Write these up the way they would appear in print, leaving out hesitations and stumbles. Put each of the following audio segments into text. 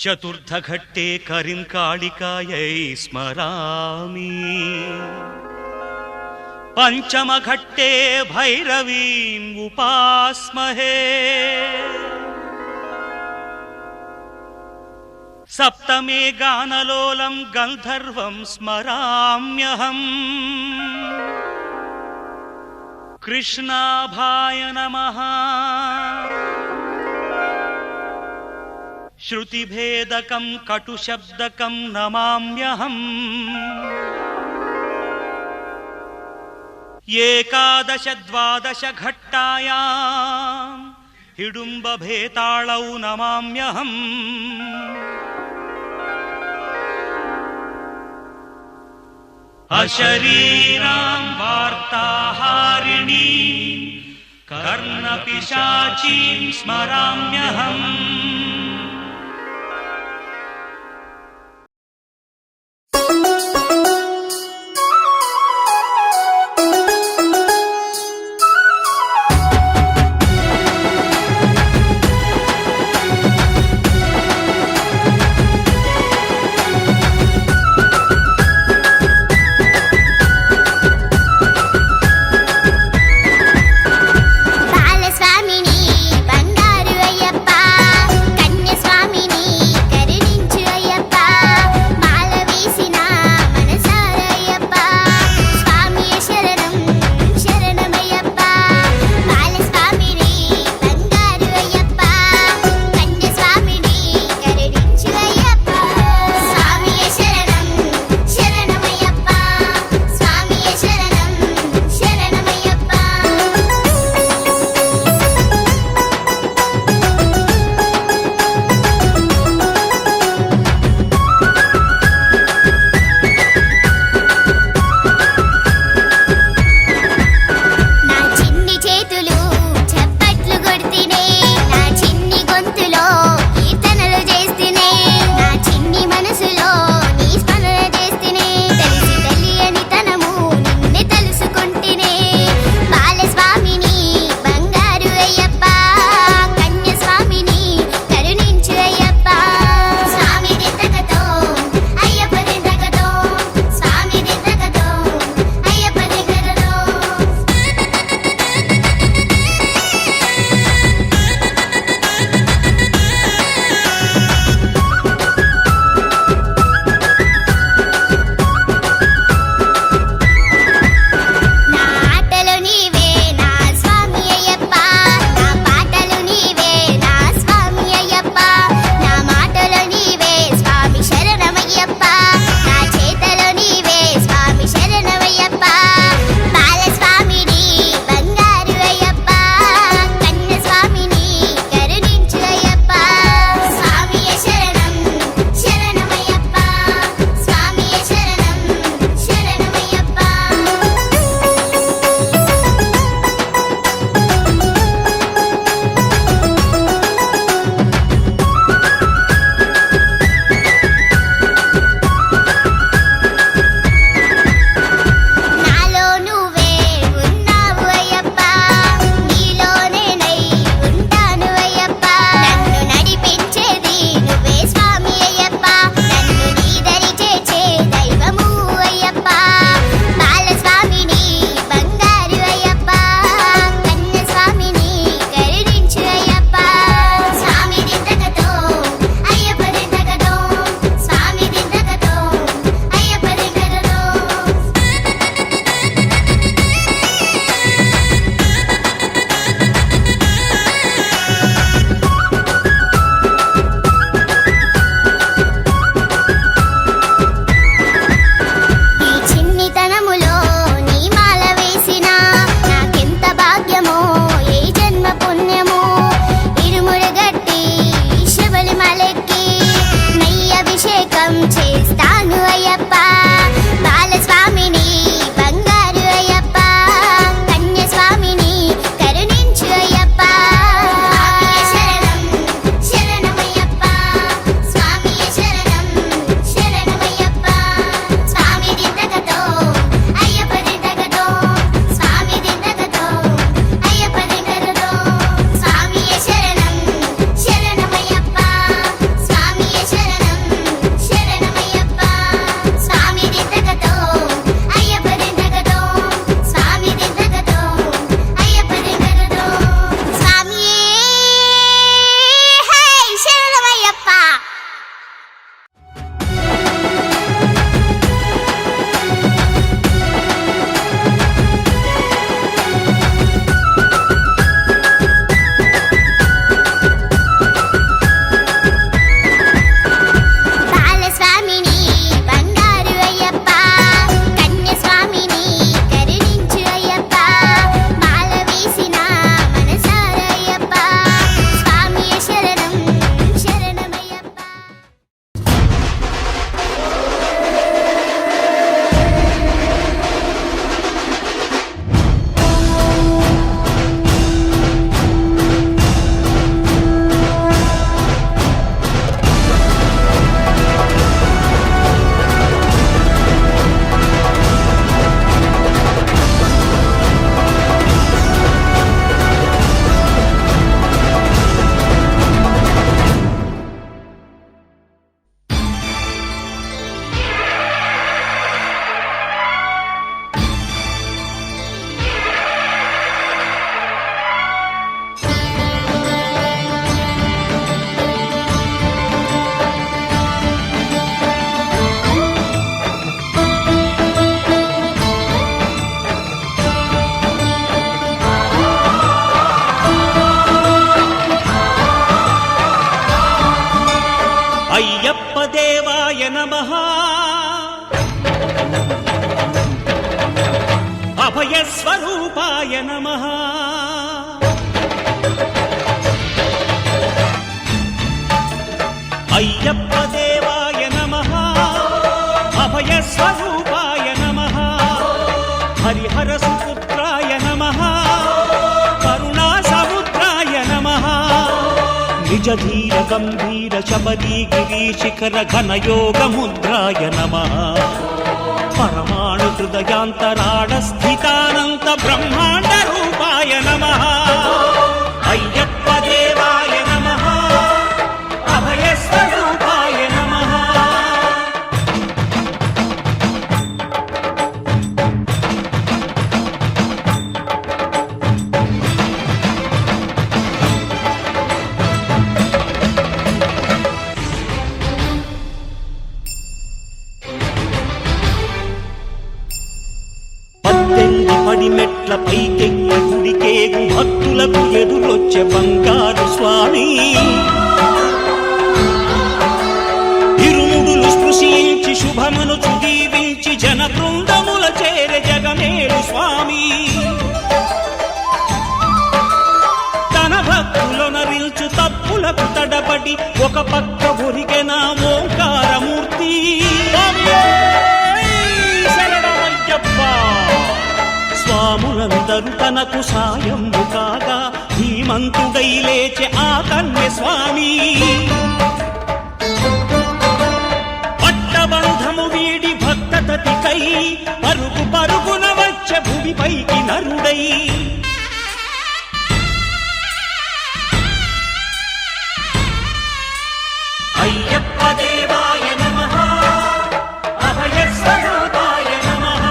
చతుర్థఘట్టే కరిం కాళికాయై స్మరామి, పంచమఘట్టే భైరవీం ఉపాస్మహే, సప్తమే గానలోలం గంధర్వం స్మరామ్యహం, కృష్ణాభాయ నమః. శృతిభేదకం కటుశబ్దకం నమామ్యహం, ఏకాదశ ద్వాదశ ఘట్టాయాం హిడుంబభేతాళౌ నమామ్యహం, అశరీరాం వార్తాహారిణీ కర్ణపిశాచీం స్మరామ్యహం. బాలస్వామిని బంగారు అయ్యప్ప అభయస్వరూపాయ నమః. అయ్యప్ప దేవాయ నమః, అభయస్వరూపాయ నమః. హరిహర సుపుత్రాయ నమః, కరుణా సముద్రాయ నమః. నిజ ధీర గంభీర శబరీ గిరీశిఖర ఘనయోగ ముద్రాయ నమః. పరమాణు హృదయాంతరాళ స్థితానంత బ్రహ్మాండ రూపాయ నమః. అయ్యప్ప దేవాయ నమః, అభయస్వరూపాయ నమః. పడిమెట్ల పైకెక్కి గుడికేగు భక్తులకు ఎదురొచ్చే బంగారు స్వామి. ఇరుముడులు స్పృశించి శుభమును దీవించి జన బృందముల చేరే జగమేలు స్వామి. తన భక్తులొనరిల్చు తప్పులకు తడబడి ఒక పక్క ఒరిగెన ఓంకారమూర్తి. స్వాములందరూ తనకు సాయము కాగా ధీమంతుడై లేచే ఆ కన్య స్వామి. పట్టబంధము వీడి భక్తతతికై పరుగు పరుగున వచ్చే భూమిపైకి నరుడై. అయ్యప్ప దేవాయ నమః, అభయస్వరూపాయ నమః.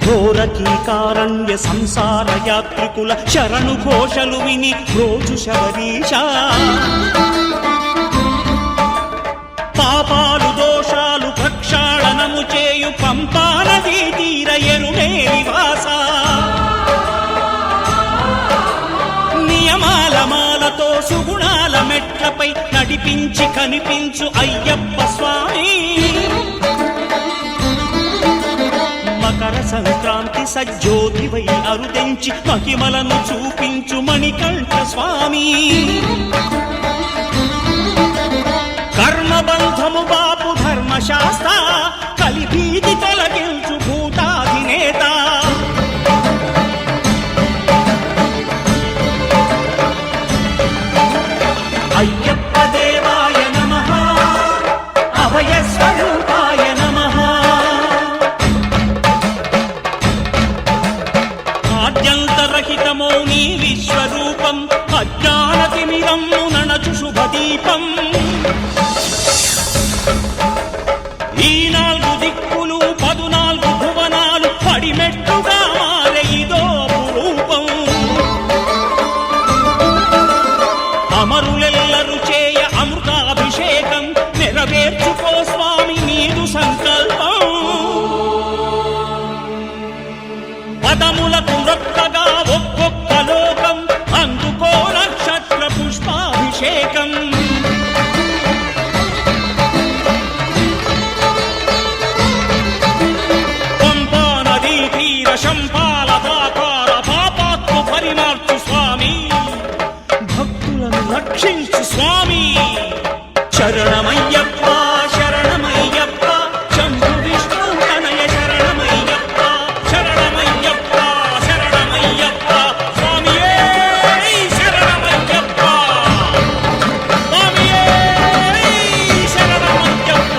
ఘోరకీకారణ్య సంసార యాత్రికుల శరణు ఘోషలు విని రోజు శబరీశ. పాపాలు దోషాలు ప్రక్షాళనము చేయు పంపా నదీ తీర ఎరుమే నివాస. నియమాల మాలతో సుగుణాల మెట్లపై నడిపించి కనిపించు అయ్యప్ప స్వామి. మకర సంక్రాంతి సజ్జోతివై అరుదెంచి మహిమలను చూపించు మణికంఠ స్వామి. కర్మబంధము బాపు ధర్మశాస్త్ర కలిభీతి తొలగించు భూతాధినేత. అయ్యప్ప దేవాయ నమః, అభయస్వరూపాయ నమః. ఆద్యంతరహితమో నీ విశ్వరూపం, అజ్ఞానతిమిరమ్ము నణచు శుభదీపం. ఈ 4 దిక్కులు 14 భువనాలు పడిమెట్టుగా మారే ఇదో అపురూపం. అమరులెల్లరు చేయ అమృతాభిషేకం నెరవేర్చుకో స్వామి నీదు సంకల్పం. పదములకు రొక్కగా ఒక్కొక్క లోకం అందుకో నక్షత్ర పుష్పాభిషేకం. పంపా నదీ తీర శంపాల దాకార పాపాత్మ పరిమార్చు స్వామి. భక్తులను రక్షించు స్వామి. శరణమయ్యప్ప శరణమయ్యప్ప, శంభు విష్ణు తనయ శరణమయ్యప్ప. శరణమయ్యప్ప శరణమయ్యప్ప, స్వామియే శరణమయ్యప్ప. స్వామియే శరణమయ్యప్ప.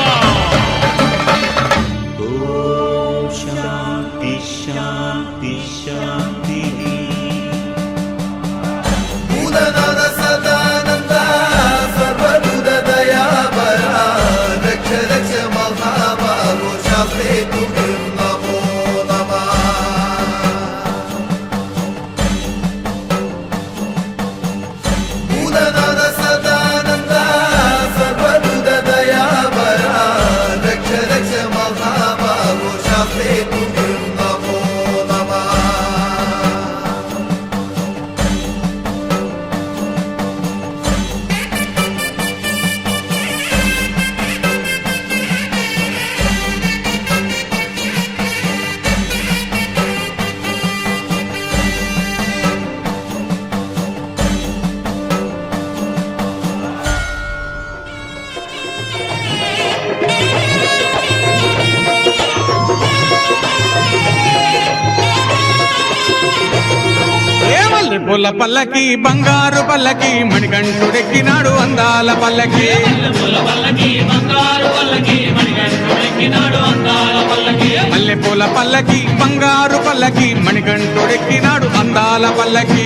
ఓం శాంతి శాంతి శాంతి. భూతనాథ సదానంద సర్వభూత దయాపరా, రక్ష రక్ష మహాబాహో శాస్త్రే తుభ్యం నమో నమః. భూతనాథ సదానంద సర్వభూత దయాపరా, రక్ష రక్ష మహాబాహో శాస్త్రే తుభ్యం నమో నమః. మల్లెపూల పల్లకి బంగారు పల్లకి మణికంఠుడెక్కినాడు అందాల పల్లకి మల్లెపూల పల్లకి బంగారు పల్లకి మణికంఠుడెక్కినాడు అందాల పల్లకి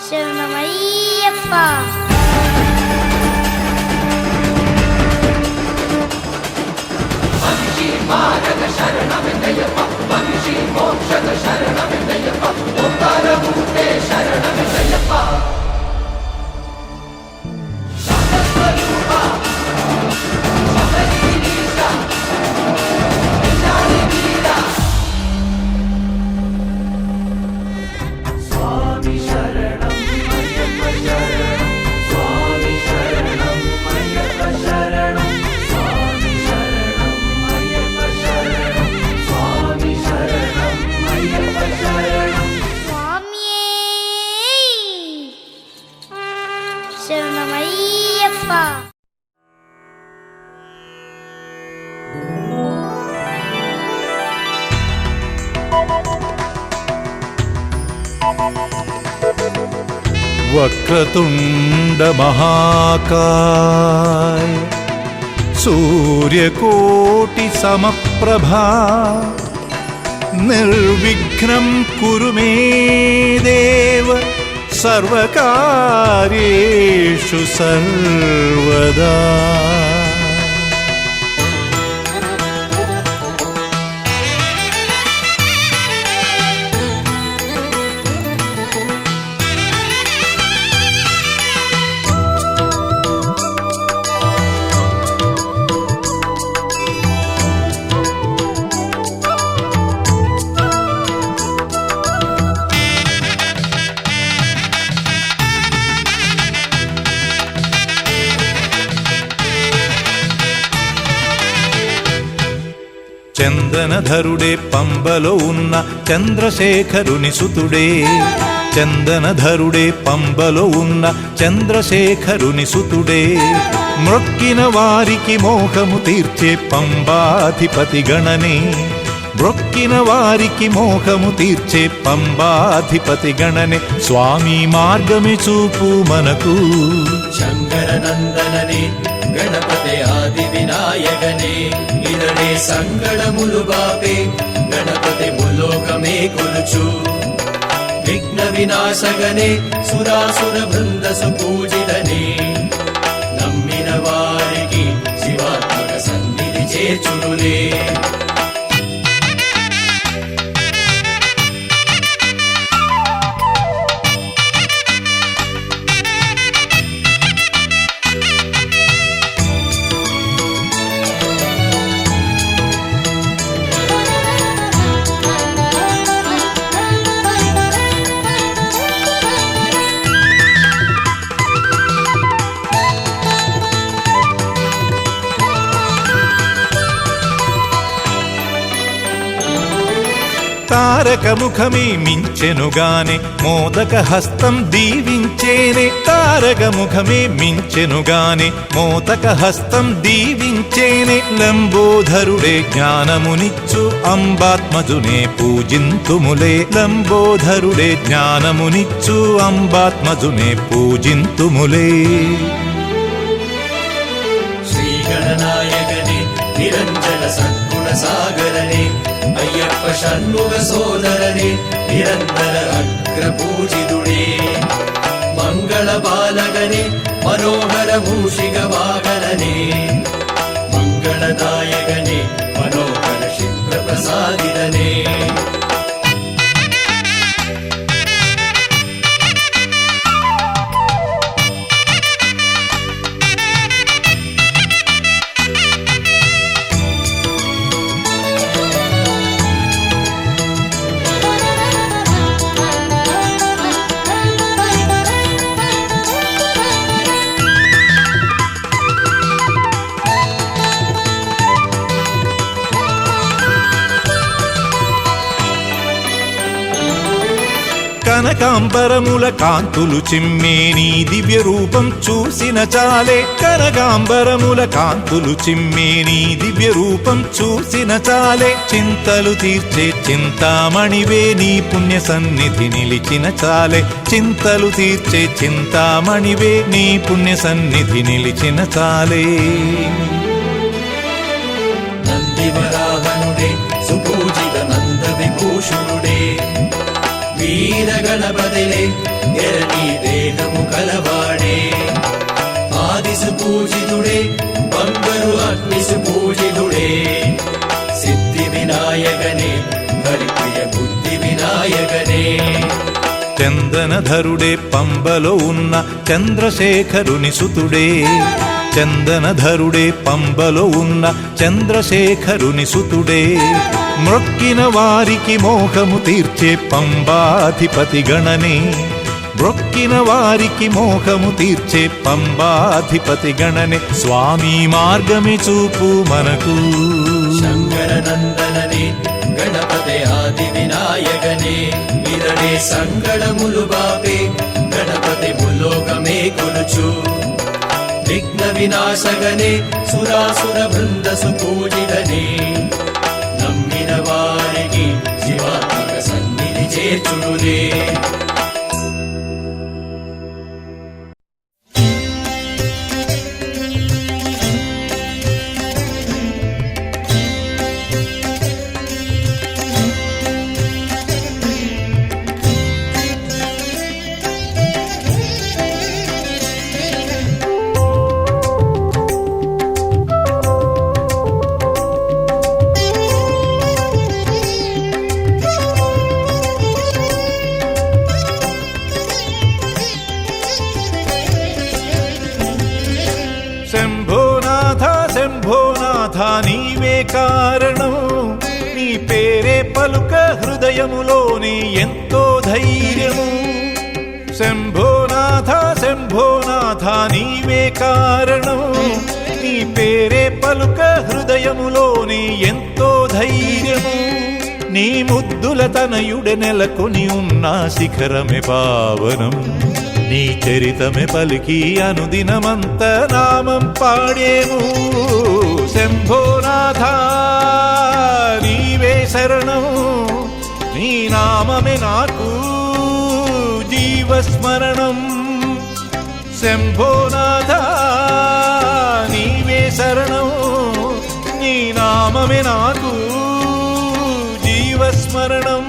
శరణమయ్యప్ప. శరణమయ్యప్ప. వక్రతుండ మహాకాయ సూర్యకోటి సమప్రభా నిర్విఘ్నం కురు మే దేవ సర్వకార్యేషు సర్వదా. చందనధరుడే పంబలో ఉన్న చంద్రశేఖరుని సుతుడే. చందనధరుడే పంబలో ఉన్న చంద్రశేఖరుని సుతుడే. మ్రొక్కిన వారికి మోహము తీర్చే పంబాధిపతి గణనే. మ్రొక్కిన వారికి మోహము తీర్చే పంబాధిపతి గణనే. స్వామి మార్గమి చూపు మనకు శంకరనందననే గణపతే ఆది వినాయకనే. ఇదనే సంగళములు బాపే గణపతి ములోకమే కొలుచు. విఘ్న వినాశగనే సురాసుర బృందసు పూజితనే. నమ్మిన వారికి శివాత్మక సన్నిధి చేర్చునులే. తారక ముఖమే మించెనుగానే మోదక హస్తం దీవించేనే తారక ముఖమే మించెనుగానే మోదక హస్తం దీవించేనే లంబోధరుడే జ్ఞానమునిచ్చు అంబాత్మజునే పూజింతుములే లంబోధరుడే జ్ఞానమునిచ్చు అంబాత్మజునే పూజింతుములే శ్రీగణనాయకనే నిరంజన సద్గుణ సాగరనే అయ్యప్ప షణ్ముఖ సోదరనే నిరంతర అగ్ర పూజితుడే మంగళ బాలగనే మనోహర మూషిక వాగననే మంగళదాయకనే మనోహర క్షిప్ర ప్రసాదిదనే కనకాంబరముల కాంతులు చిమ్మే నీ దివ్య రూపం చూసిన చాలే కనకాంబరముల కాంతులు చిమ్మే నీ దివ్య రూపం చూసిన చాలే చింతలు తీర్చే చింతామణివే నీ పుణ్య సన్నిధి నిలిచిన చాలే చింతలు తీర్చే చింతామణివే నీ పుణ్య సన్నిధి నిలిచిన చాలే నందివరాహనుడే సుపూజిత నంద విభూషణుడే వీర గణపతిలే ఎరని దేహము కలవాడే ఆదిసు పూజితుడే బంగారు అగ్నిసు పూజితుడే సిద్ధి వినాయకనే హరిప్రియ బుద్ధి వినాయకనే చందనధరుడే పంబలో ఉన్న చంద్రశేఖరుని సుతుడే చందనధరుడే పంబలో ఉన్న చంద్రశేఖరుని సుతుడే మ్రొక్కిన వారికి మోహము తీర్చే పంబాధిపతి గణనే మ్రొక్కిన వారికి మోహము తీర్చే పంబాధిపతి గణనే స్వామి మార్గమి చూపు మనకు శంకర నందననే గణపతే ఆది వినాయకనే ఇతడే సంకటములు బాపే గణపతి ములోకమే కొలుచు విఘ్న వినాశగనే సురాసుర బృంద సుపూజితనే నమ్మిన వారికి శివాత్మక సన్నిధి చేర్చుడులే శంభోనాథ నీవే కారణం నీ పేరే పలుక హృదయములోని ఎంతో ధైర్యము శంభోనాథ శంభోనాథ నీవే కారణం నీ పేరే పలుక హృదయములోని ఎంతో ధైర్యము నీ ముద్దుల తనయుడ నెలకొని ఉన్న శిఖరమే పావనం నీ చరితమే పలికి అనుదినమంత నామం పాడేము శంభోనాథ నీవే శరణం నీ నామమే నాకు జీవస్మరణం శంభోనాథ నీవే శరణం నీ నామమే నాకు జీవస్మరణం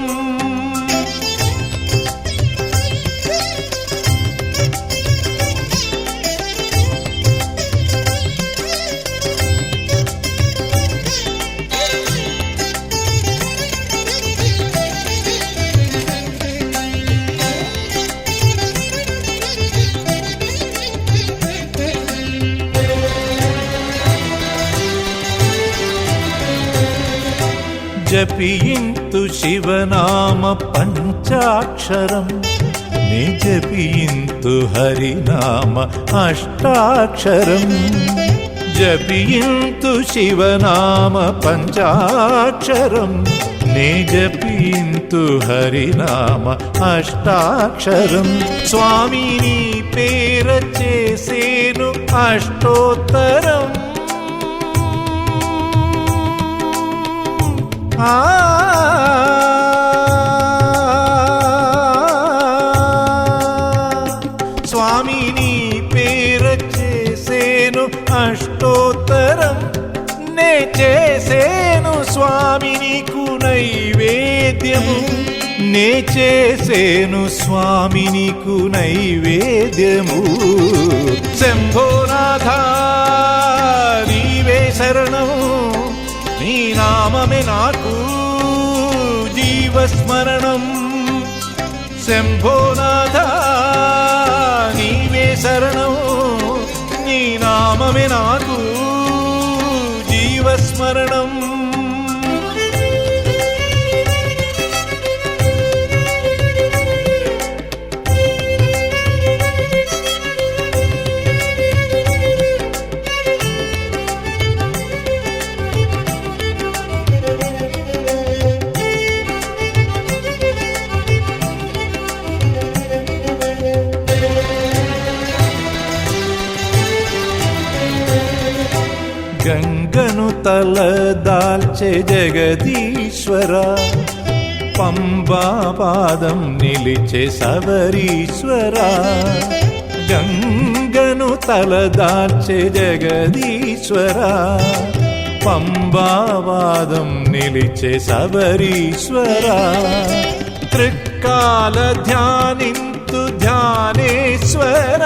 జపింతు శివనామ పంచాక్షరం నే జపింతు హరినామ అష్టాక్షరం జపింతు శివనామ పంచాక్షరం నే జపింతు హరినామ అష్టాక్షరం స్వామి నీ పేర చేసేను అష్టోత్తరం స్వామి నీ పేర చేసేను అష్టోత్తరం నే చేసేను స్వామి నీకు నైవేద్యము నే చేసేను స్వామి నీకు నైవేద్యము శంభోనాథ నీవే శరణము నీ నామమే నాకు జీవస్మరణం శంభోనాథ నీవే శరణం నీ నామమే నాకు జీవస్మరణం గంగను తలదాల్చె జగదీశ్వర పంబా పాదం నిలిచె సవరీశ్వర గంగను తలదాల్చె జగదీశ్వర పంబా పాదం నిలిచె సవరీశ్వర త్రికాల ధ్యానింతు ధ్యానేశ్వర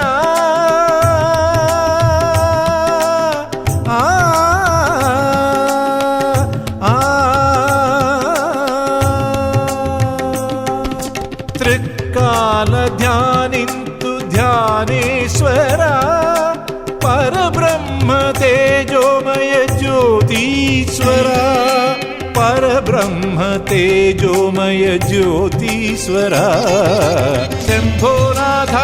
త్రికాల ధ్యానింతు ధ్యానేశ్వర పరబ్రహ్మ తేజోమయ జ్యోతీశ్వర పరబ్రహ్మ తేజోమయ జ్యోతీశ్వర శంభోనాథ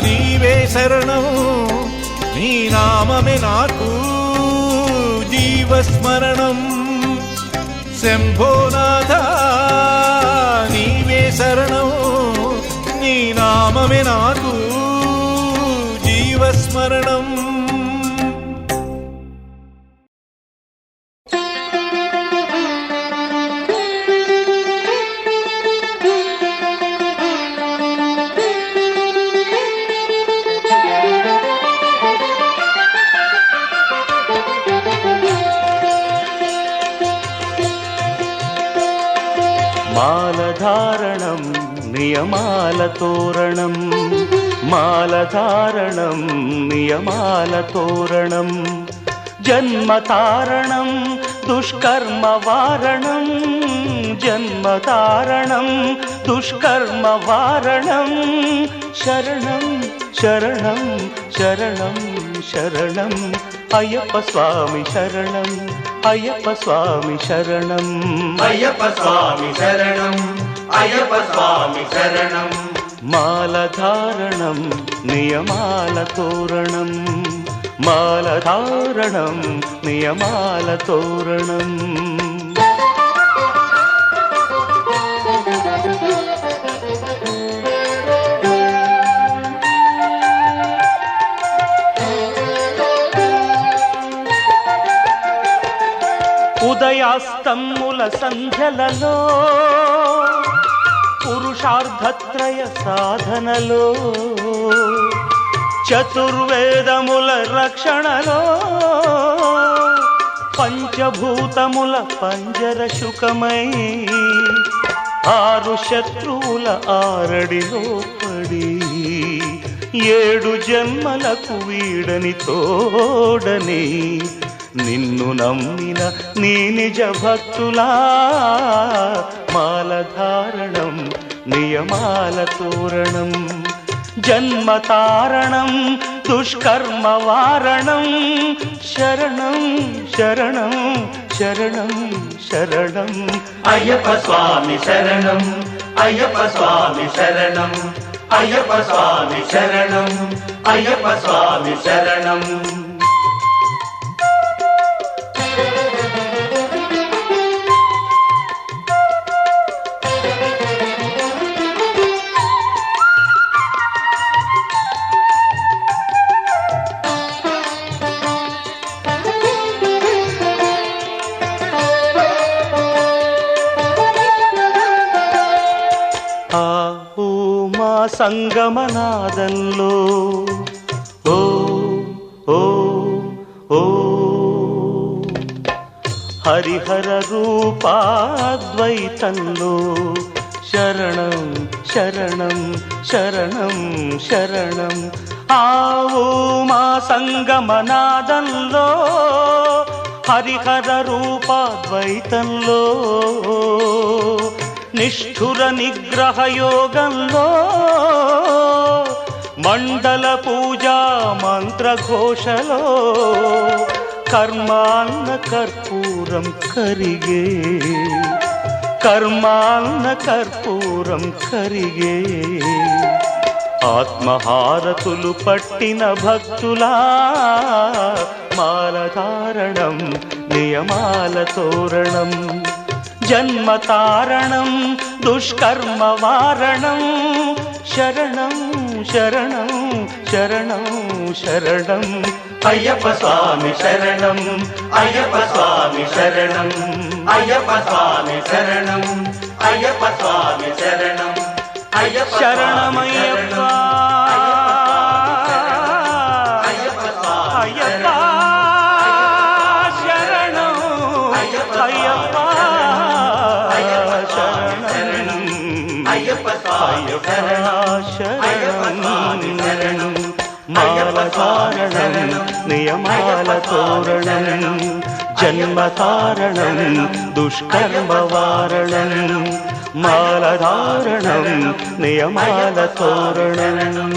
నీవే శరణం నీ నామమే నాకు జీవస్మరణం శంభోనాథ నీవే శరణం నీ నామమే నాకు జీవస్మరణం మాలధారణం నియమాల తోరణం మాలధారణం నియమాల తోరణం జన్మతారణం దుష్కర్మ వారణం జన్మతారణం దుష్కర్మ వారణం శరణం శరణం శరణం శరణం అయ్యప్ప స్వామి శరణం అయ్యప్ప స్వామి శరణం అయ్యప్ప స్వామి శరణం అయ్యప్ప స్వామి శరణం మాలధారణం నియమాల తోరణం మాలధారణం నియమాల తోరణం ఉదయాస్తముల సంధ్యలలో పురుషార్థత్రయ సాధనలో చతుర్వేదముల రక్షణలో పంచభూతముల పంజర శుకమై ఆరు శత్రువుల ఆరడిలో పడి 7 జన్మలకు వీడని తోడని నిన్ను నమ్మిన నీ నిజ భక్తులా మాలధారణం నియమాల తోరణం జన్మతారణం దుష్కర్మ వారణం శరణం శరణం శరణం శరణం అయ్యప్ప స్వామి శరణం అయ్యప్ప స్వామి శరణం అయ్యప్ప స్వామి శరణం అయ్యప్ప స్వామి శరణం సంగమనాదంలో ఓ ఓ ఓ హరిహర రూపాద్వైతంలో శరణం శరణం శరణం శరణం ఆవు మా సంగమనాదంలో హరిహర రూపాద్వైతంలో నిష్ఠుర నిగ్రహ యోగంలో మండల పూజా మంత్రఘోషలో కర్మాన్న కర్పూరం కరిగే కర్మాన్న కర్పూరం కరిగే ఆత్మహారతులు పట్టిన భక్తులా మాలధారణం నియమాల తోరణం జన్మతారణం దుష్కర్మ వారణం శరణం శరణం శరణం శరణం అయ్యప్ప స్వామి శరణం అయ్యప్ప స్వామి శరణం అయ్యప్ప స్వామి శరణం అయ్యప్ప స్వామి శరణం అయ్యప్ప శరణమయ్యప్ప అయ్యప్ప స్వామి అయ్యప్ప శరణం అయ్యప్ప శరణం అయ్యప్ప స్వామి శరణం శరణం మాలధారణం నియమాల తోరణం జన్మతారణం దుష్కర్మ వారణం మాలధారణం నియమాల తోరణం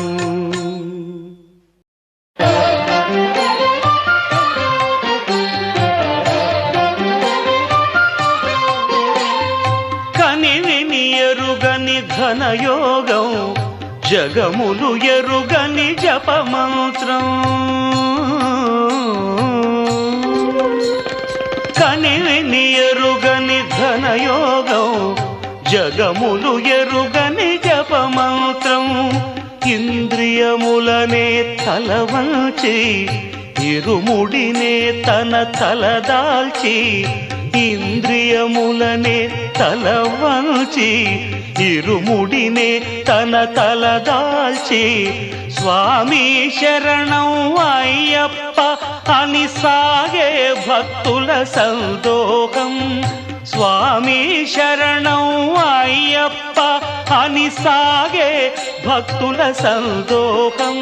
కనివిని ఎరుగని ఘనయోగం జగములు ఎరుగని జపమంత్రం కనివిని ఎరుగని ఘనయోగం జగములు ఎరుగని జపమంత్రం ఇంద్రియములనే తలవంచి ఇరుముడినే తన తలదాల్చి ఇంద్రియములనే తలవంచి ఇరుముడినే తన తలదాల్చి స్వామి శరణం అయ్యప్ప అని సాగే భక్తుల సందోహం స్వామి శరణం అయ్యప్ప అని సాగే భక్తుల సందోహం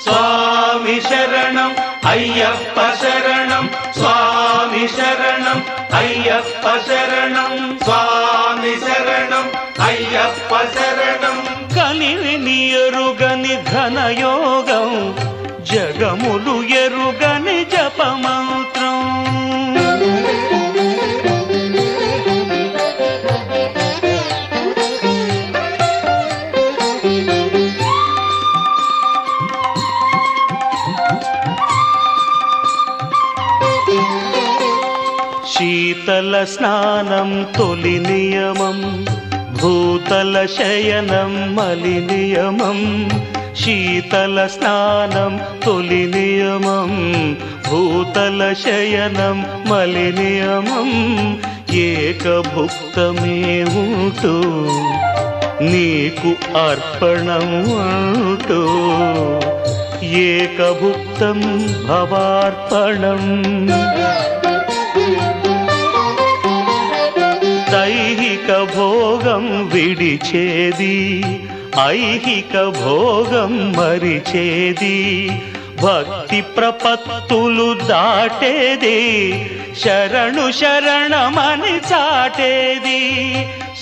స్వామి శరణం అయ్యప్ప శరణం స్వామి శరణం అయ్యప్ప శరణం స్వామి శరణం అయ్యప్ప శరణం కనివిని ఎరుగని ఘనయోగం జగములు ఎరుగని జపమంత్రం శీతల స్నానం తొలి నియమం భూతల శయనం మలి నియమం శీతల స్నానం తొలి నియమం భూతల శయనం మలి నియమం ఏకభుక్తమే ఉంటూ నీకు అర్పణం అంటూ ఏకభుక్తం భవార్పణం దైహిక భోగం విడిచేది ఐహిక భోగం మరిచేది భక్తి ప్రపత్తులు దాటేది శరణు శరణమని చాటేది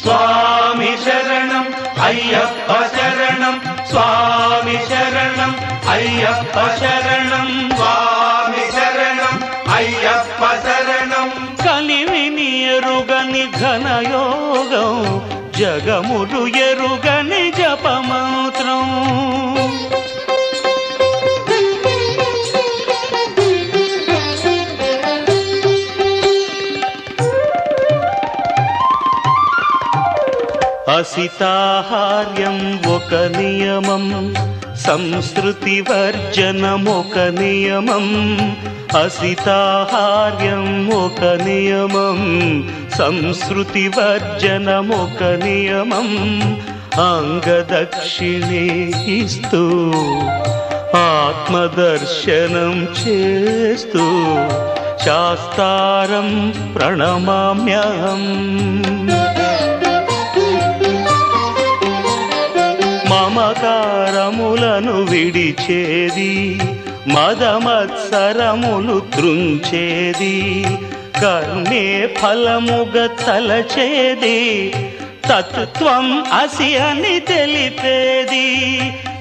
స్వామి శరణం అయ్యప్ప శరణం స్వామి శరణం అయ్యప్ప శరణం స్వామి శరణం అయ్యప్ప శరణం కలివిని ఎరుగని ఘనయోగం జగములు ఎరుగని జపమంత్రం అసితాహార్యం ఒక నియమం సంస్కృతి వర్జనం ఒక నియమం అసితాహార్యం ఒక నియమం సంస్కృతి వర్జనం ఒక నియమం అంగదక్షిణే ఇస్తూ ఆత్మదర్శనం చేస్తూ శాస్తారం ప్రణమామ్యహం. మమకారములను విడిచేది మదమత్సరములు త్రుంచేది కర్మే ఫలముగ తలచేది తత్వం అసి అని తెలిపేది.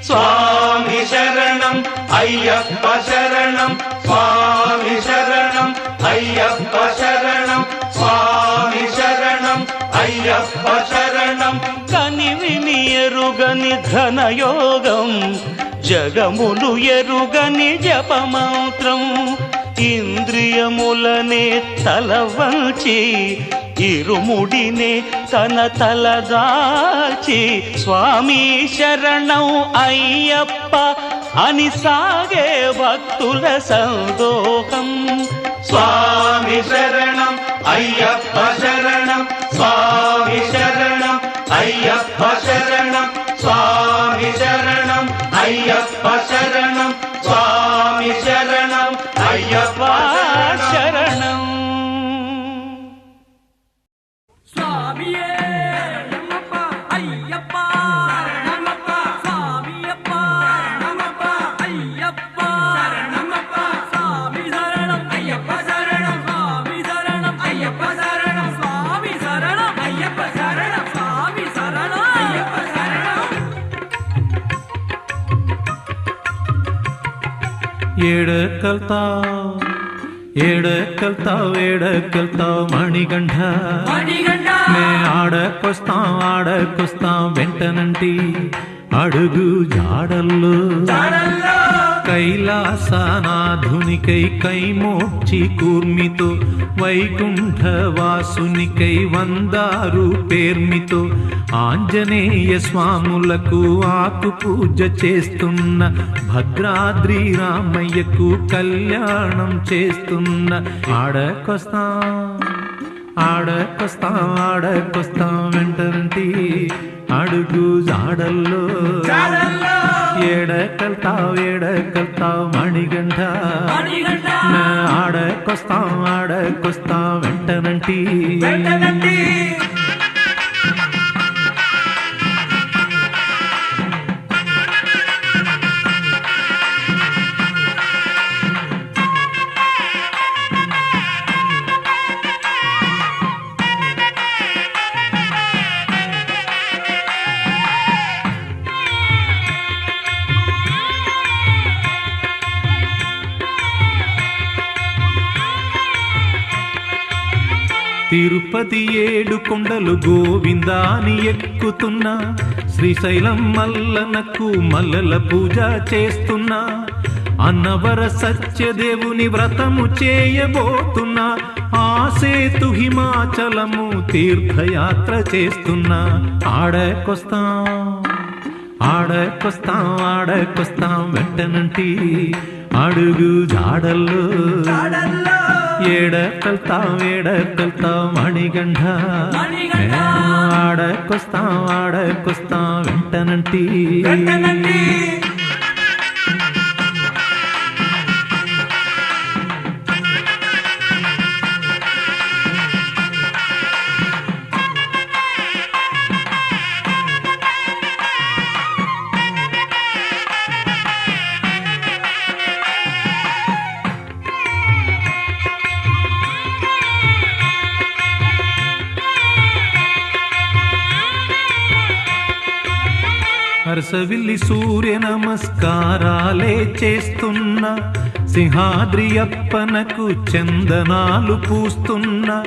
స్వామి శరణం అయ్యప్ప శరణం స్వామి శరణం అయ్యప్ప శరణం స్వామి శరణం అయ్యప్ప శరణం. కనివిని ఎరుగని ఘనయోగం జగములు ఎరుగని జపమంత్రం ఇంద్రియములనే తలవంచి ఇరుముడినే తన తలదాచి స్వామి శరణం అయ్యప్ప అని సాగే భక్తుల సందోహం. స్వామి శరణం అయ్యప్ప శరణం స్వామి శరణం అయ్యప్ప శరణం స్వామి శరణం అయ్యప్ప శరణం స్వామి శరణం అయ్యప్ప శరణం. స్వామియే నమః అయ్యప్ప నమః స్వామియప్ప నమః అయ్యప్ప నమః స్వామి శరణం అయ్యప్ప శరణం స్వామి శరణం అయ్యప్ప శరణం స్వామి శరణం అయ్యప్ప శరణం స్వామి శరణం అయ్యప్ప శరణం. ఏడకెళ్తావు మణిగంఠ నే ఆడకొస్తాం వెంటనంటి అడుగు జాడల్లో కైలాసనాధునికై కైమోక్షి కూర్మితో వైకుంఠవాసునికై వందారు పేర్మితో ఆంజనేయ స్వాములకు ఆకు పూజ చేస్తున్న భద్రాద్రి రామయ్యకు కళ్యాణం చేస్తున్న ఆడకొస్తాం వెంటంటి అడుగు జాడల్లో ఏడకెళ్తావు మణిగంఠ ఆడకొస్తాం వెంటనంటి. తిరుపతి 7 కొండలు గోవిందాని ఎక్కుతున్నా శ్రీశైలం మల్లనకు మల్లల పూజ చేస్తున్నా అన్నవర సత్యదేవుని వ్రతము చేయబోతున్నా ఆ సేతు హిమాచలము తీర్థయాత్ర చేస్తున్నా ఆడకొస్తాం వెంటనంటి అడుగు జాడల్లో ఏడకెళ్తావు మణిగంఠ ఆడకొస్తాం వెంటనంటి. హర్షవిల్లి సూర్య నమస్కారాలే చేస్తున్నా సింహాద్రి అప్పనకు చందనాలు పూస్తున్నా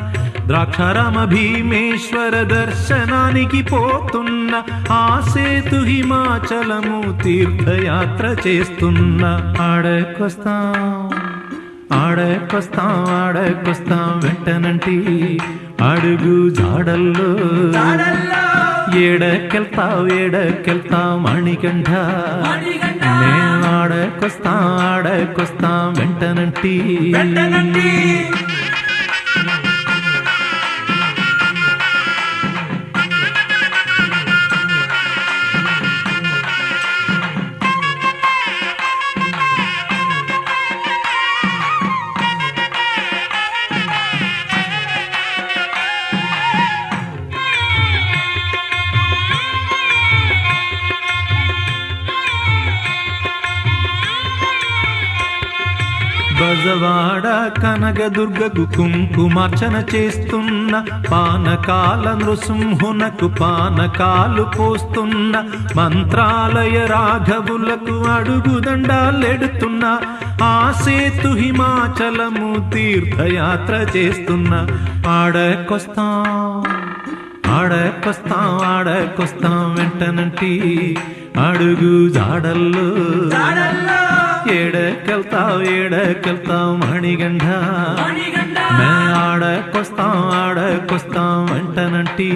ద్రాక్షారామ భీమేశ్వర దర్శనానికి పోతున్నా ఆ సేతు హిమాచలము తీర్థయాత్ర చేస్తున్నా ఆడకొస్తాం వెంటనంటి అడుగు జాడల్లో ఏడకెళ్తావు మణిగంఠ నేను ఆడకొస్తాం వెంటనంటి. బెజవాడ కనకదుర్గకు కుంకుమార్చన చేస్తున్న పానకాల నృసింహునకు పానకాలు పోస్తున్న మంత్రాలయ రాఘవులకు అడుగుదండాలెడుతున్న ఆ సేతు హిమాచలము తీర్థయాత్ర చేస్తున్న ఆడకొస్తాం వెంటనంటి అడుగు జాడల్లో ఏడకెళ్తావు మణిగండ మే ఆడకొస్తాం వెంటనంటి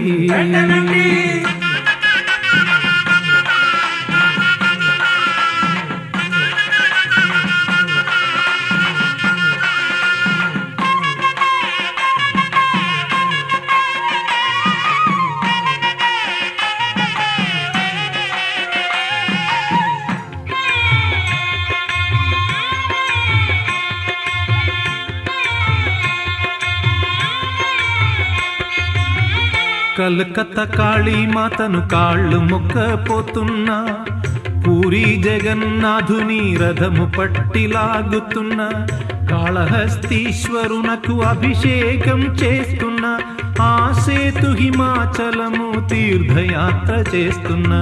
కలకత్తా కాళీమాతను కాళ్ళు మొక్కపోతున్నా పూరి జగన్నాథుని రథము పట్టిలాగుతున్న కాళహస్తీశ్వరునకు అభిషేకం చేస్తున్న ఆ సేతు హిమాచలము తీర్థయాత్ర చేస్తున్న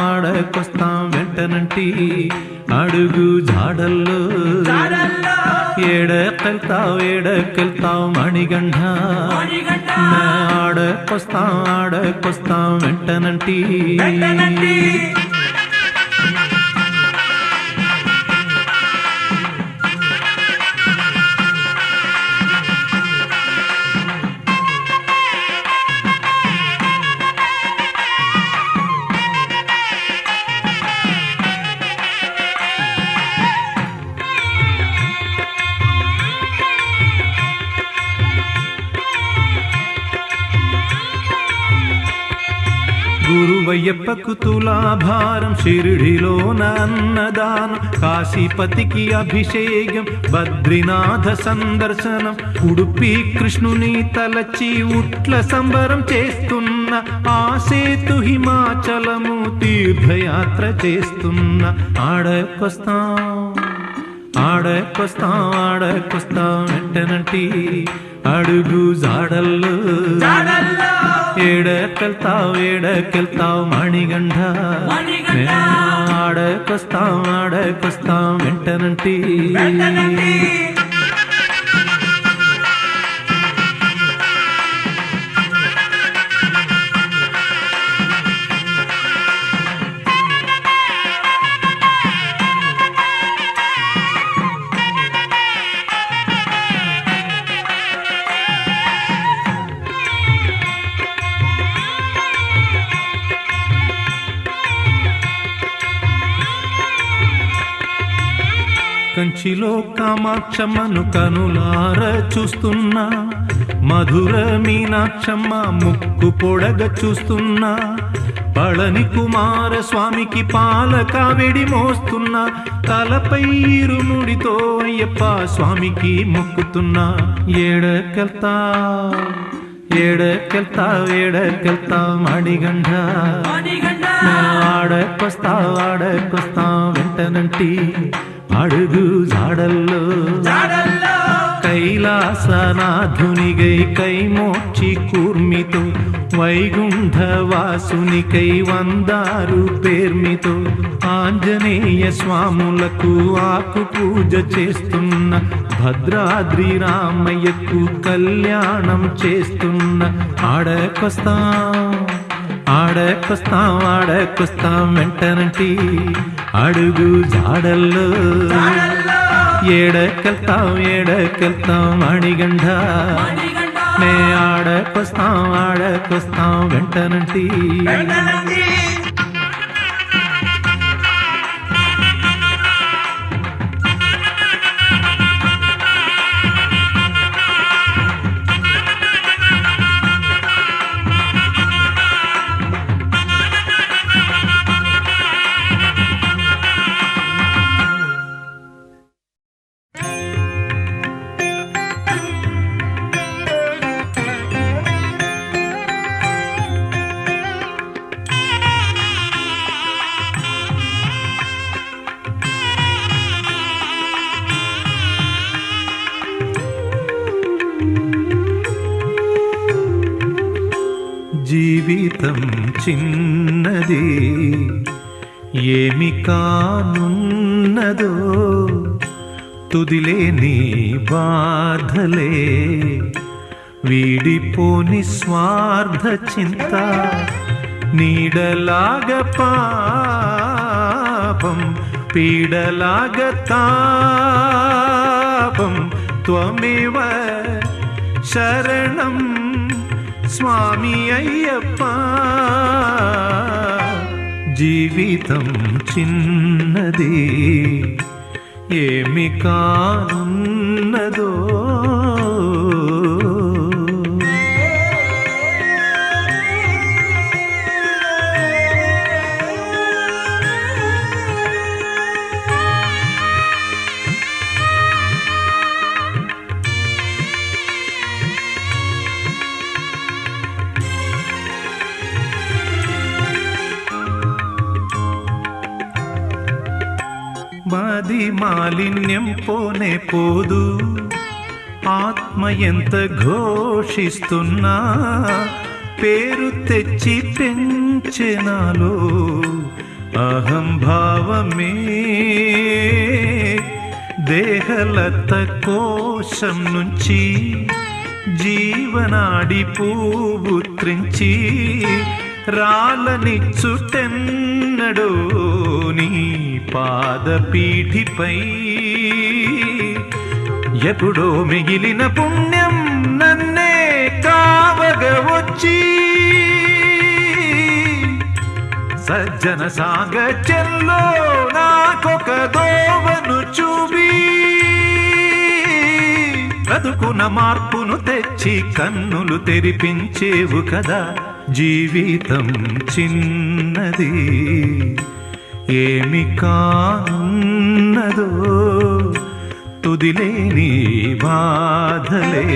ఆడకొస్తాం వెంటనంటి అడుగు జాడల్లో ఏడకెళ్తావు మణిగండ ఆడకొస్తాం వెంటనంటి గురువయ్యప్పకు తులాభారం షిరిడిలోన అన్నదానం కాశీపతికి అభిషేకం బద్రీనాథ సందర్శనం ఉడుపి కృష్ణుని తలచి ఉట్ల సంబరం చేస్తున్న ఆ సేతు హిమాచలము తీర్థయాత్ర చేస్తున్న ఆడకొస్తాం వెంటనంటి అడుగు జాడల్లో ఏడకెళ్తావు మణిగండ ఆడకొస్తాం వెంటనంటి కంచిలో కామాక్షమ్మను కనులార చూస్తున్నా మధుర మీనాక్షమ్మ ముక్కు పొడగ చూస్తున్నా పళని కుమార స్వామికి పాల కావిడి మోస్తున్నా తలపై ఇరుముడితో అయ్యప్ప స్వామికి మొక్కుతున్నా ఏడకెళ్తావు మణిగండ ఆడకొస్తాం వెంటనంటి అడుగు జాడల్లో కైలాసనాథునిగై కైమోక్షి కూర్మితో వైగుంఠవాసునికై వందారు పేర్మితో ఆంజనేయ స్వాములకు ఆకు పూజ చేస్తున్న భద్రాద్రి రామయ్యకు కళ్యాణం చేస్తున్న ఆడకొస్తాం వెంటనంటి అడుగు జాడల్లో ఏడకెళ్తావు మణిగండ నే ఆడకొస్తాం వెంటనంటి జీవితం చిన్నది ఏమి కానున్నదో తుదిలేని బాధలే వీడిపోని స్వార్థ చింత నీడలాగ పాపం పీడలాగ తాపం త్వమేవ శరణం స్వామి అయ్యప్ప జీవితం చిన్నది ఏమి కానున్నదో మాది మాలిన్యం పోనే పోదు ఆత్మ ఎంత ఘోషిస్తున్నా పేరు తెచ్చి పెంచెనాలో అహంభావమే దేహలత కోశం నుంచి జీవనాడి పువ్వు త్రించి రాలనిచ్చుటెన్నడో నీ పాదపీఠిపై ఎప్పుడో మిగిలిన పుణ్యం నన్నే కావగవచ్చి సజ్జన సాంగత్యంలో నాకొక దోవను చూపి బ్రతుకున మార్పును తెచ్చి కన్నులు తెరిపించేవు కదా జీవితం చిన్నది ఏమి కానున్నదో తుదిలేని బాధలే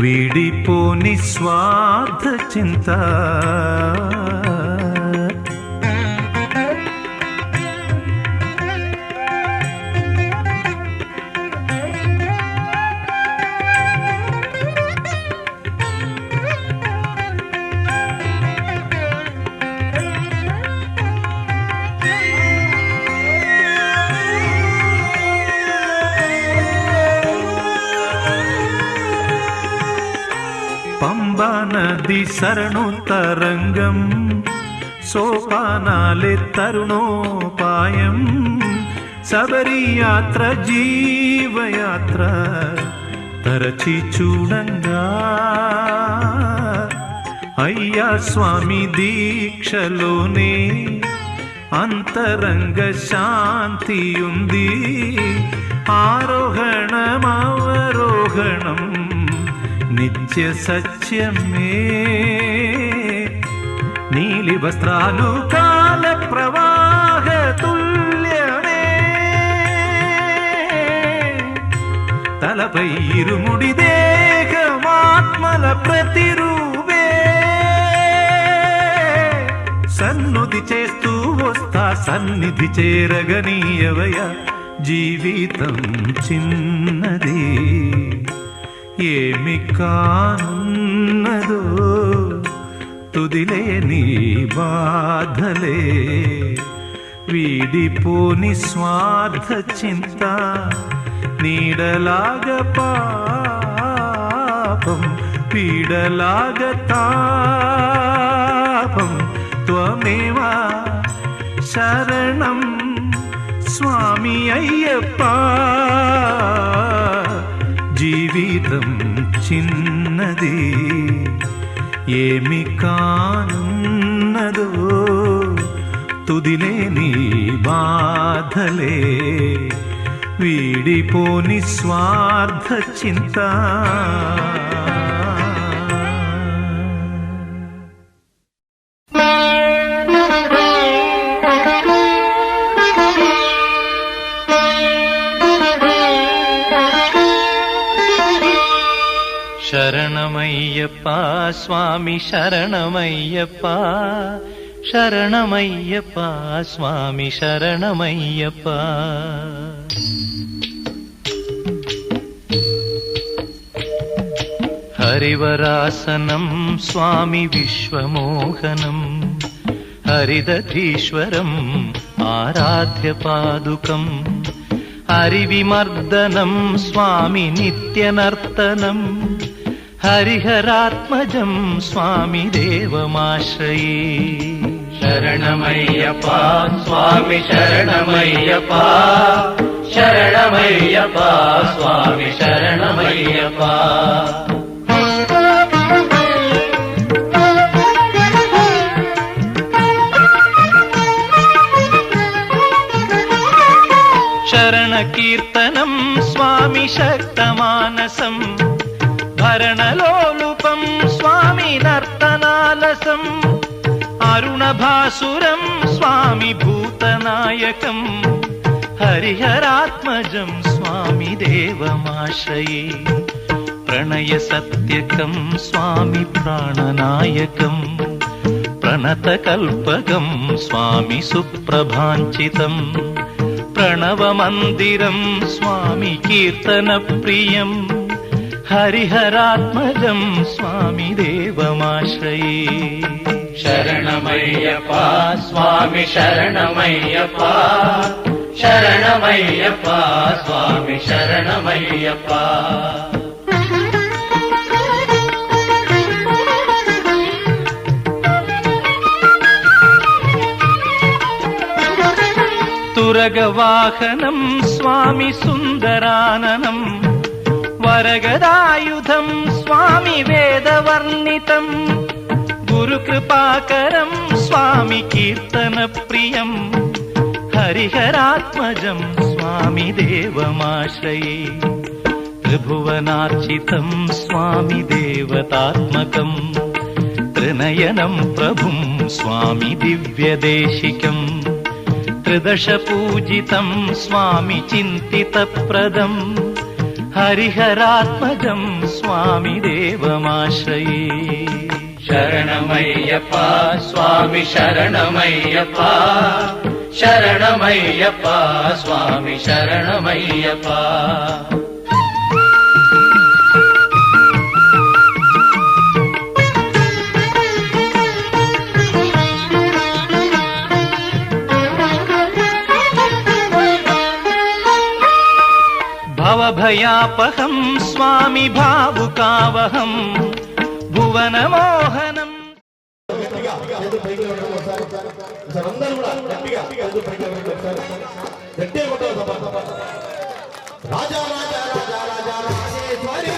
వీడిపోని స్వార్థ చింత పంబా నది శరణు తరంగం సోపానాలే తరుణోపాయం శబరి యాత్ర జీవయాత్ర తరచి చూడంగా అయ్యా స్వామి దీక్షలోనే అంతరంగ శాంతి ఉంది ఆరోహణమవరోహణం నిత్య సత్యమే నీలి వస్త్రాలు కాల ప్రవాహ తుల్యమే తలపై ఇరుముడి దేహమాత్మల ప్రతిరూపే సన్నుది చేస్తూ వస్తా సన్నిధి చేరగనీయవయ జీవితం చిన్నది ఏమి కానున్నదో తుదిలేని బాధలే వీడిపోని స్వార్థ చింత నీడలాగ పాపం పీడలాగ తాపం త్వమేవ శరణం స్వామి అయ్యప్ప జీవితం చిన్నది ఏమి కానున్నదో తుదిలేని బాధలే వీడిపోని స్వార్థ చింత శరణమయ్యప్ప స్వామి శరణమయ్యప్ప శరణమయ్యప్ప స్వామి శరణమయ్యప్ప హరివరాసనం స్వామి విశ్వమోహనం హరిదధీశ్వరం ఆరాధ్య పాదుకం హరివిమర్దనం స్వామి నిత్యనర్తనం హరిహరాత్మజం స్వామి దేవమాశ్రయే శరణమయ్యప్ప స్వామి శరణమయ్యప్ప శరణమయ్యప్ప స్వామి శరణమయ్యప్ప శరణ కీర్తనం స్వామి శక్తమానసం భరణలోలుపం స్వామి నర్తనాలసం అరుణభాసురం స్వామి భూతనాయకం హరిహరాత్మజం స్వామి దేవమాశ్రయే ప్రణయ సత్యకం స్వామి ప్రాణనాయకం ప్రణతకల్పకం స్వామి సుప్రభాంచితం ప్రణవమందిరం స్వామి కీర్తన ప్రియం హరిహరాత్మజం స్వామి దేవమాశ్రయే శరణమయ్యప్ప స్వామి శరణమయ్యప్ప శరణమయ్యప్ప స్వామి శరణమయ్యప్ప తురగవాహనం స్వామి సుందరాననం వరగదాయుధం స్వామి వేదవర్ణితం గురుకృపాకరం స్వామి కీర్తన ప్రియం హరిహరాత్మజం స్వామి దేవమాశ్రయే త్రిభువనార్చితం స్వామి దేవతాత్మకం త్రినయనం ప్రభుం స్వామి దివ్యదేశికం త్రిదశ పూజితం స్వామి చింతితప్రదం హరిహరాత్మజం స్వామి దేవమాశ్రయే శరణమయ్యప్ప స్వామి శరణమయ్యప్ప శరణమయ్యప్ప స్వామి శరణమయ్యప్ప భవభయాపహం స్వామి భావుకావహం భువనమోహనం రాజా రాజా రాజా రాజా రాజేశ్వరి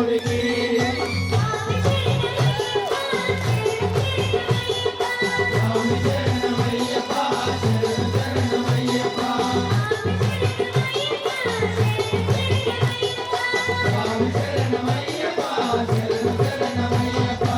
మణికంఠుడికి స్వామి శరణమయ్యప్ప శరణమయ్యప్ప స్వామి శరణమయ్యప్ప శరణమయ్యప్ప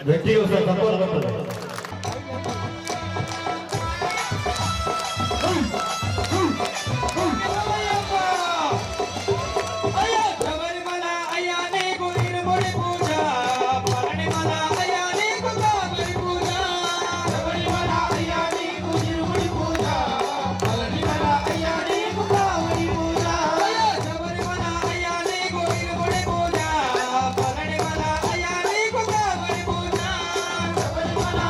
గట్టిగా ఒకసారి తప్పలు కొట్టండి. శబరిమల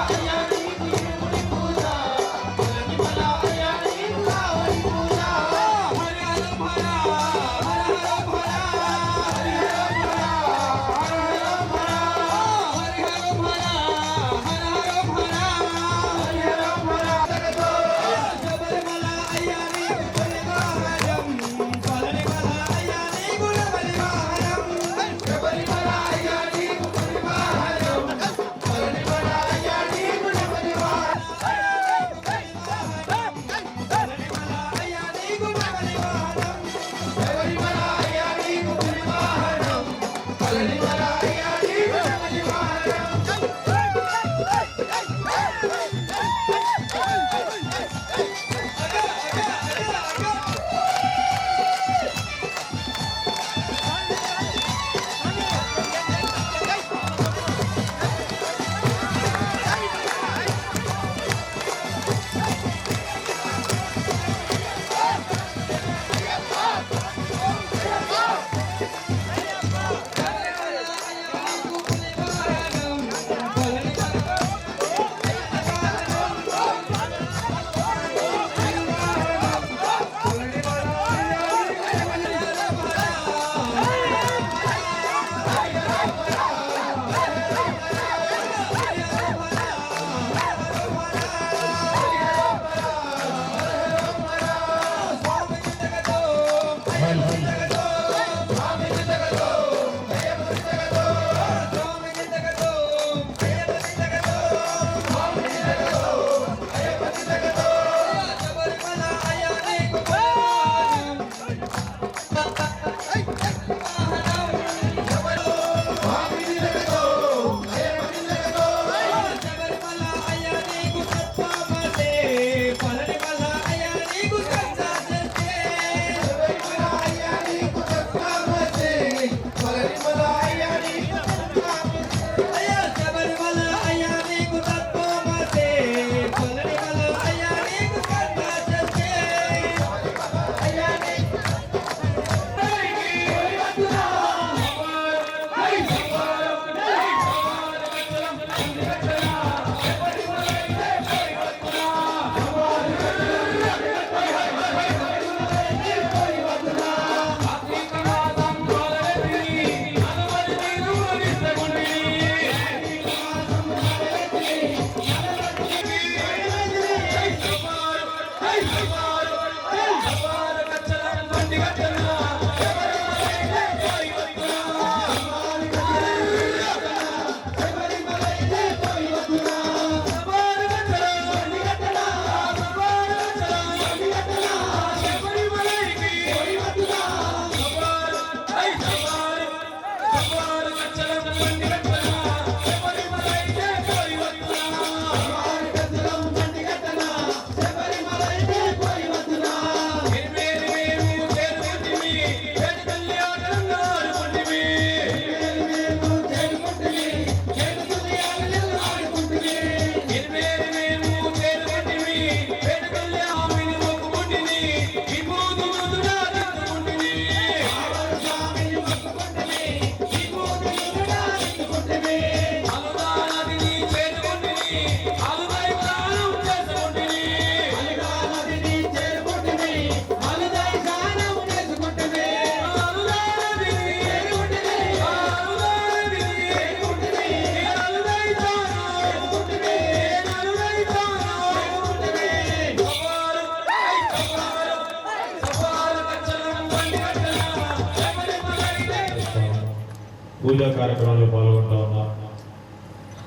పూజా కార్యక్రమంలో పాల్గొంటా ఉన్నా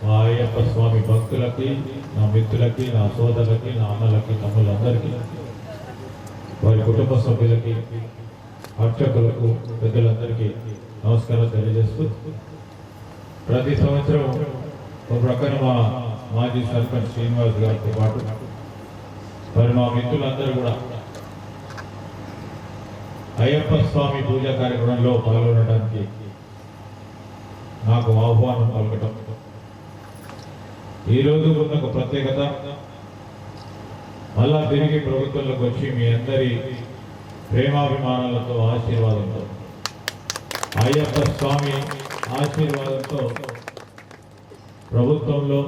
మా అయ్యప్ప స్వామి భక్తులకి, నా మిత్రులకి, నా సోదరులకి, నా అన్నలకి, తమ్ముళ్ళందరికీ, వారి కుటుంబ సభ్యులకి, అర్చకులకు, పెద్దలందరికీ నమస్కారం తెలియజేస్తూ, ప్రతి సంవత్సరం ఒక ప్రక్కన మా మాజీ సర్పంచ్ శ్రీనివాస్ గారితో పాటు మరి మా మిత్రులందరూ కూడా అయ్యప్ప స్వామి పూజా కార్యక్రమంలో పాల్గొనడానికి నాకు ఆహ్వానం పలకటం, ఈరోజు ఉన్న ఒక ప్రత్యేకత, మళ్ళా తిరిగి ప్రభుత్వంలోకి వచ్చి మీ అందరి ప్రేమాభిమానాలతో, ఆశీర్వాదంతో, అయ్యప్ప స్వామి ఆశీర్వాదంతో ప్రభుత్వంలో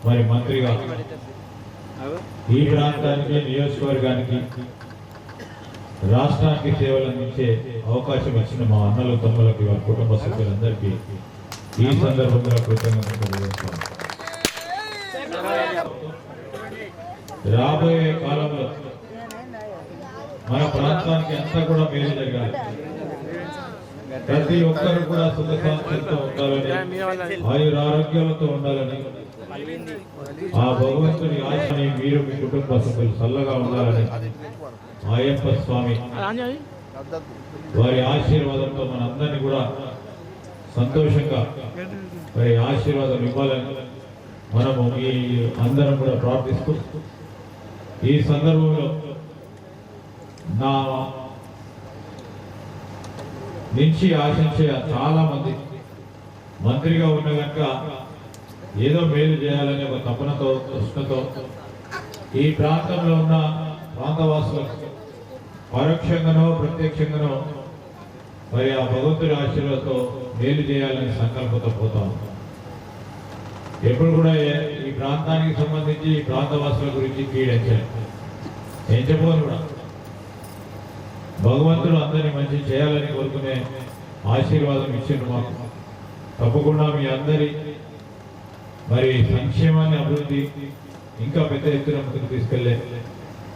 మరి మంత్రిగా ఈ ప్రాంతానికి, నియోజకవర్గానికి, రాష్ట్రానికి సేవలు అందించే అవకాశం ఇచ్చిన మా అన్నలు, తమ్ములకి, వారి కుటుంబ సభ్యులందరికీ ఈ సందర్భంగా కృతజ్ఞతలు తెలియజేస్తాను. రాబోయే కాలంలో మన ప్రాంతానికి అంతా కూడా మేలు జరగాలి, ప్రతి ఒక్కరు కూడా సుఖ శాంతులతో ఉండాలని, ఆయురారోగ్యాలతో ఉండాలని, ఆ భగవంతుని ఆశని మీరు మీ కుటుంబ సభ్యులు చల్లగా ఉండాలని అయ్యప్ప స్వామి వారి ఆశీర్వాదంతో మనందరినీ కూడా సంతోషంగా మరి ఆశీర్వాదం ఇవ్వాలని మనము ఈ అందరం కూడా ప్రార్థిస్తూ, ఈ సందర్భంలో నా నుంచి ఆశించే చాలా మంది మంత్రిగా ఉన్న కనుక ఏదో మేలు చేయాలనే ఒక తపనతో, తృష్ణతో ఈ ప్రాంతంలో ఉన్న ప్రాంతవాసులకు పరోక్షంగానో ప్రత్యక్షంగానో మరి ఆ భగవంతుడి ఆశీర్వాదంతో మేలు చేయాలని సంకల్పంతో పోతాం. ఎప్పుడు కూడా ఈ ప్రాంతానికి సంబంధించి ఈ ప్రాంతవాసుల గురించి ఎంచబోను కూడా భగవంతుడు అందరినీ మంచి చేయాలని కోరుకునే ఆశీర్వాదం ఇచ్చిండు మాకు. తప్పకుండా మీ అందరి మరి సంక్షేమాన్ని, అభివృద్ధి ఇంకా పెద్ద ఎత్తున ముందుకు తీసుకెళ్లే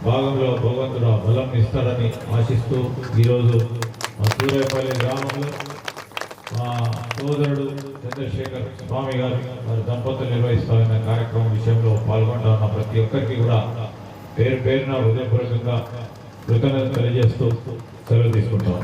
భాగంలో భగవంతుడు బలం ఇస్తాడని ఆశిస్తూ, ఈరోజు మా సూర్యపల్లి గ్రామంలో మా సోదరుడు చంద్రశేఖర్ స్వామి గారు వారి దంపతులు నిర్వహిస్తారన్న కార్యక్రమం విషయంలో పాల్గొంటా ఉన్న ప్రతి ఒక్కరికి కూడా పేరు పేరున హృదయపూర్వకంగా కృతజ్ఞతలు తెలియజేస్తూ సెలవు తీసుకుంటాం.